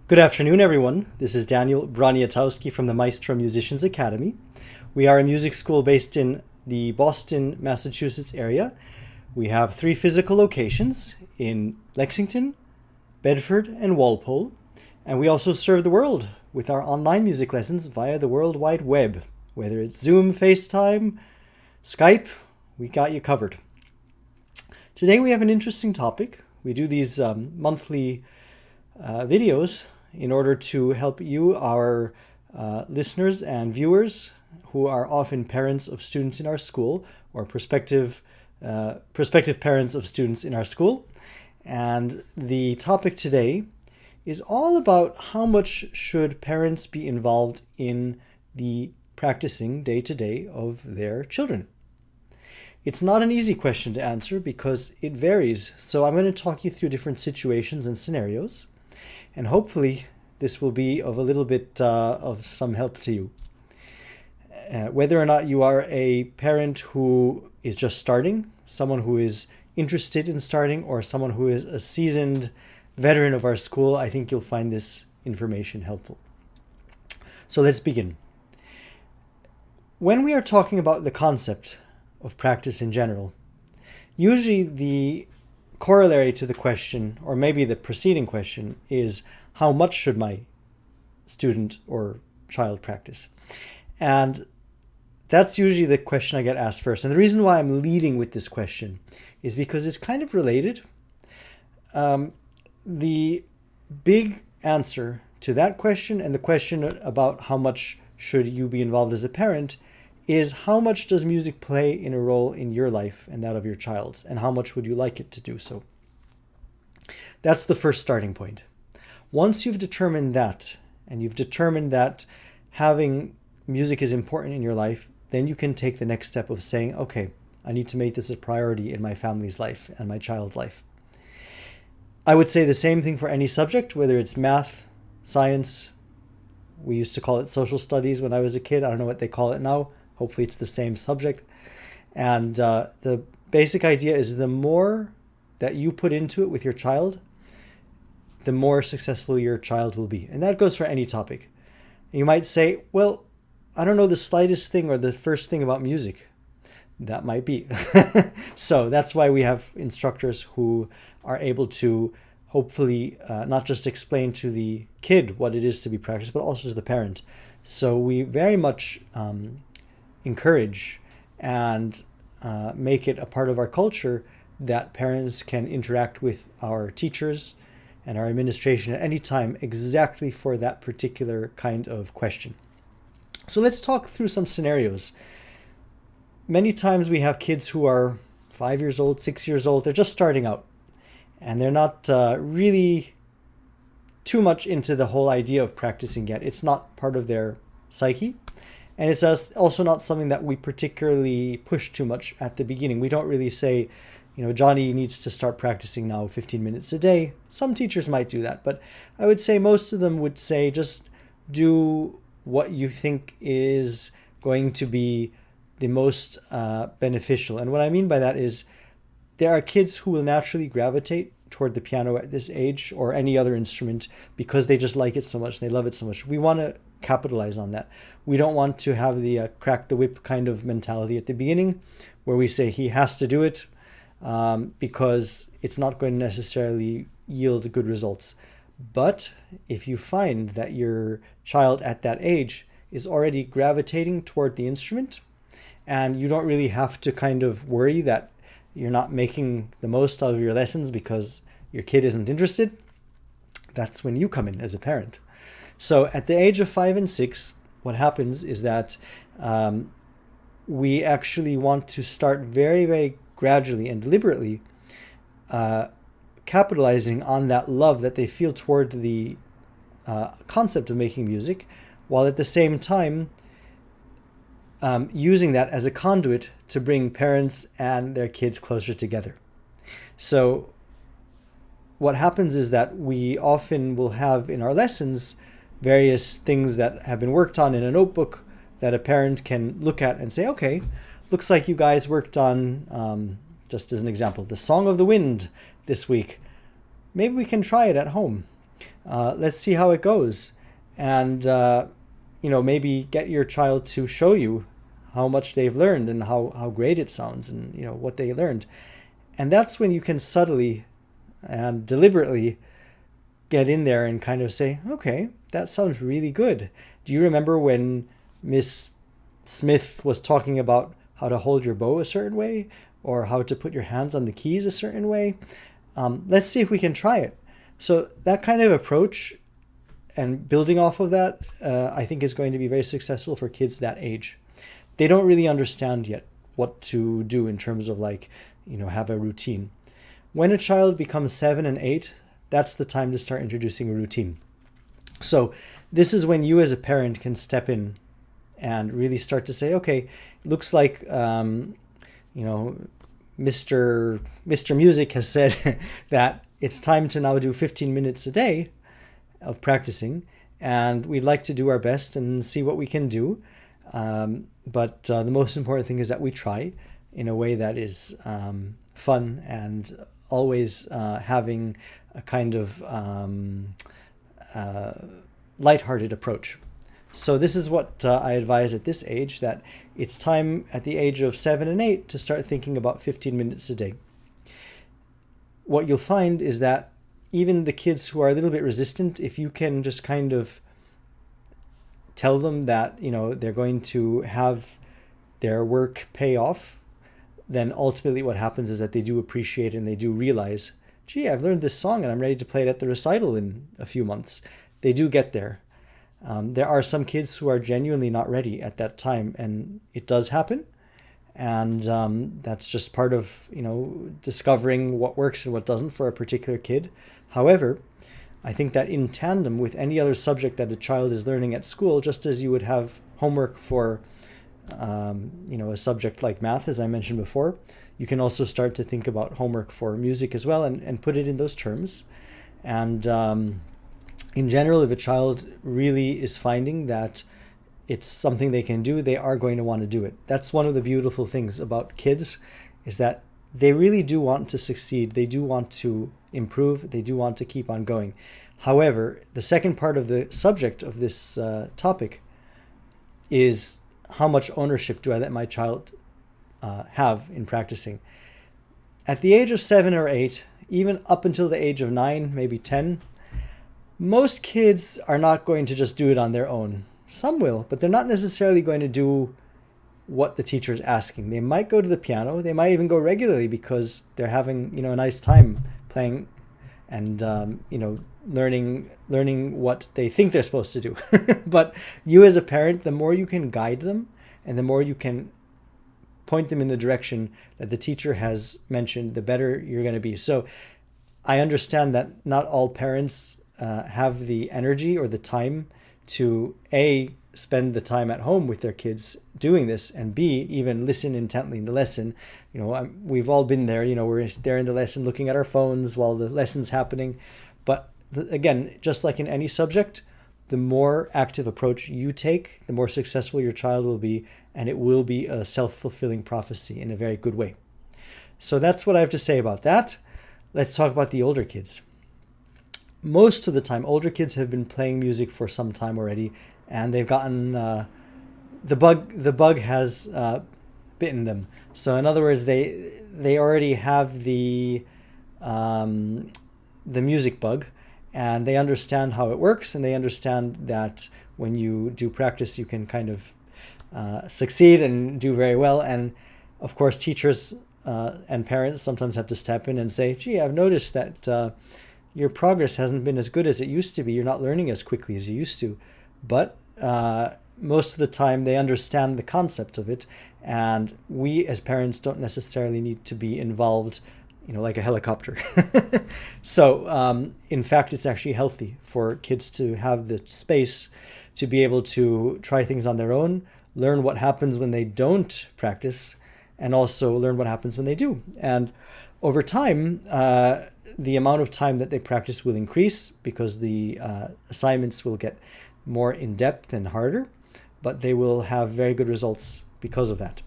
Good afternoon, everyone. This is Daniel Broniatowski from the Maestro Musicians Academy. We are a music school based in the Boston, Massachusetts area. We have 3 physical locations in Lexington, Bedford, and Walpole. And we also serve the world with our online music lessons via the World Wide Web. Whether it's Zoom, FaceTime, Skype, we got you covered. Today we have an interesting topic. We do these monthly videos in order to help you, our listeners and viewers, who are often parents of students in our school or prospective parents of students in our school. And the topic today is all about how much should parents be involved in the practicing day-to-day of their children. It's not an easy question to answer because it varies. So I'm going to talk you through different situations and scenarios. And hopefully this will be of a little bit of some help to you. Whether or not you are a parent who is just starting, someone who is interested in starting, or someone who is a seasoned veteran of our school, I think you'll find this information helpful. So let's begin. When we are talking about the concept of practice in general, usually the corollary to the question, or maybe the preceding question, is how much should my student or child practice? And that's usually the question I get asked first. And the reason why I'm leading with this question is because it's kind of related. The big answer to that question and the question about how much should you be involved as a parent is how much does music play in a role in your life and that of your child's, and how much would you like it to do so? That's the first starting point. Once you've determined that, and you've determined that having music is important in your life, then you can take the next step of saying, okay, I need to make this a priority in my family's life and my child's life. I would say the same thing for any subject, whether it's math, science. We used to call it social studies when I was a kid. I don't know what they call it now. Hopefully it's the same subject. And the basic idea is the more that you put into it with your child, the more successful your child will be. And that goes for any topic. You might say, well, I don't know the slightest thing or the first thing about music. That might be. So that's why we have instructors who are able to hopefully not just explain to the kid what it is to be practiced, but also to the parent. So we very much encourage and make it a part of our culture that parents can interact with our teachers and our administration at any time exactly for that particular kind of question. So let's talk through some scenarios. Many times we have kids who are 5 years old, 6 years old. They're just starting out and they're not really too much into the whole idea of practicing yet. It's not part of their psyche. And it's also not something that we particularly push too much at the beginning. We don't really say, Johnny needs to start practicing now 15 minutes a day. Some teachers might do that, but I would say most of them would say just do what you think is going to be the most beneficial. And what I mean by that is there are kids who will naturally gravitate toward the piano at this age or any other instrument because they just like it so much, they love it so much. We want to capitalize on that. We don't want to have the crack the whip kind of mentality at the beginning where we say he has to do it because it's not going to necessarily yield good results. But if you find that your child at that age is already gravitating toward the instrument and you don't really have to kind of worry that you're not making the most out of your lessons because your kid isn't interested, that's when you come in as a parent. So at the age of 5 and 6, what happens is that we actually want to start very, very gradually and deliberately capitalizing on that love that they feel toward the concept of making music, while at the same time using that as a conduit to bring parents and their kids closer together. So what happens is that we often will have in our lessons various things that have been worked on in a notebook that a parent can look at and say, okay, looks like you guys worked on, just as an example, the Song of the Wind this week. Maybe we can try it at home. Let's see how it goes. And, maybe get your child to show you how much they've learned and how great it sounds and, what they learned. And that's when you can subtly and deliberately get in there and kind of say, okay, that sounds really good. Do you remember when Miss Smith was talking about how to hold your bow a certain way or how to put your hands on the keys a certain way? Let's see if we can try it. So that kind of approach and building off of that, I think is going to be very successful for kids that age. They don't really understand yet what to do in terms of have a routine. When a child becomes 7 and 8, that's the time to start introducing a routine. So this is when you as a parent can step in and really start to say, okay, looks like, Mr. Music has said that it's time to now do 15 minutes a day of practicing, and we'd like to do our best and see what we can do. But the most important thing is that we try in a way that is fun and always having a kind of lighthearted approach. So this is what I advise at this age, that it's time at the age of 7 and 8 to start thinking about 15 minutes a day. What you'll find is that even the kids who are a little bit resistant, if you can just kind of tell them that, they're going to have their work pay off, then ultimately what happens is that they do appreciate it and they do realize, gee, I've learned this song and I'm ready to play it at the recital in a few months. They do get there. There are some kids who are genuinely not ready at that time, and it does happen. And that's just part of, discovering what works and what doesn't for a particular kid. However, I think that in tandem with any other subject that a child is learning at school, just as you would have homework for, a subject like math, as I mentioned before, you can also start to think about homework for music as well and put it in those terms. And in general, if a child really is finding that it's something they can do, they are going to want to do it. That's one of the beautiful things about kids, is that they really do want to succeed. They do want to improve. They do want to keep on going. However, the second part of the subject of this topic is, how much ownership do I let my child have in practicing? At the age of 7 or 8, even up until the age of 9, maybe 10, most kids are not going to just do it on their own. Some will, but they're not necessarily going to do what the teacher is asking. They might go to the piano. They might even go regularly because they're having, a nice time playing and, learning what they think they're supposed to do. But you as a parent, the more you can guide them and the more you can point them in the direction that the teacher has mentioned, the better you're going to be. So I understand that not all parents have the energy or the time to spend the time at home with their kids doing this, and B, even listen intently in the lesson. We've all been there. We're there in the lesson looking at our phones while the lesson's happening. But again, just like in any subject, the more active approach you take, the more successful your child will be, and it will be a self-fulfilling prophecy in a very good way. So that's what I have to say about that. Let's talk about the older kids. Most of the time, older kids have been playing music for some time already, and they've gotten the bug has bitten them. So in other words, they already have the music bug, and they understand how it works, and they understand that when you do practice, you can kind of succeed and do very well. And of course, teachers and parents sometimes have to step in and say, gee, I've noticed that your progress hasn't been as good as it used to be. You're not learning as quickly as you used to. But most of the time, they understand the concept of it. And we as parents don't necessarily need to be involved, like a helicopter. So in fact, it's actually healthy for kids to have the space to be able to try things on their own, learn what happens when they don't practice, and also learn what happens when they do. And over time, the amount of time that they practice will increase because the assignments will get more in-depth and harder, but they will have very good results because of that.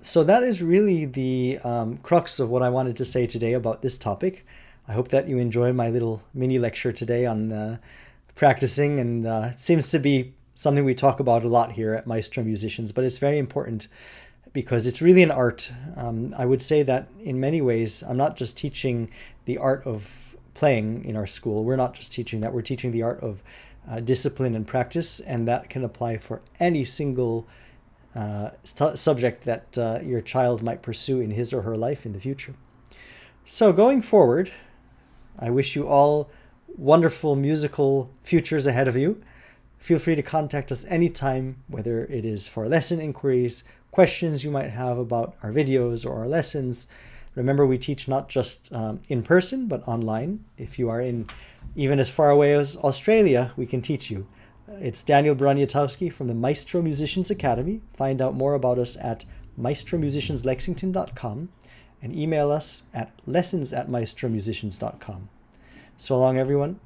So that is really the crux of what I wanted to say today about this topic. I hope that you enjoyed my little mini lecture today on practicing, and it seems to be something we talk about a lot here at Maestro Musicians, but it's very important because it's really an art. I would say that in many ways, I'm not just teaching the art of playing in our school. We're not just teaching that. We're teaching the art of discipline and practice, and that can apply for any single subject that your child might pursue in his or her life in the future. So going forward, I wish you all wonderful musical futures ahead of you. Feel free to contact us anytime, whether it is for lesson inquiries, questions you might have about our videos or our lessons. Remember, we teach not just in person, but online. If you are in even as far away as Australia, we can teach you. It's Daniel Broniatowski from the Maestro Musicians Academy. Find out more about us at maestromusicianslexington.com and email us at lessons@maestromusicians.com. So long, everyone.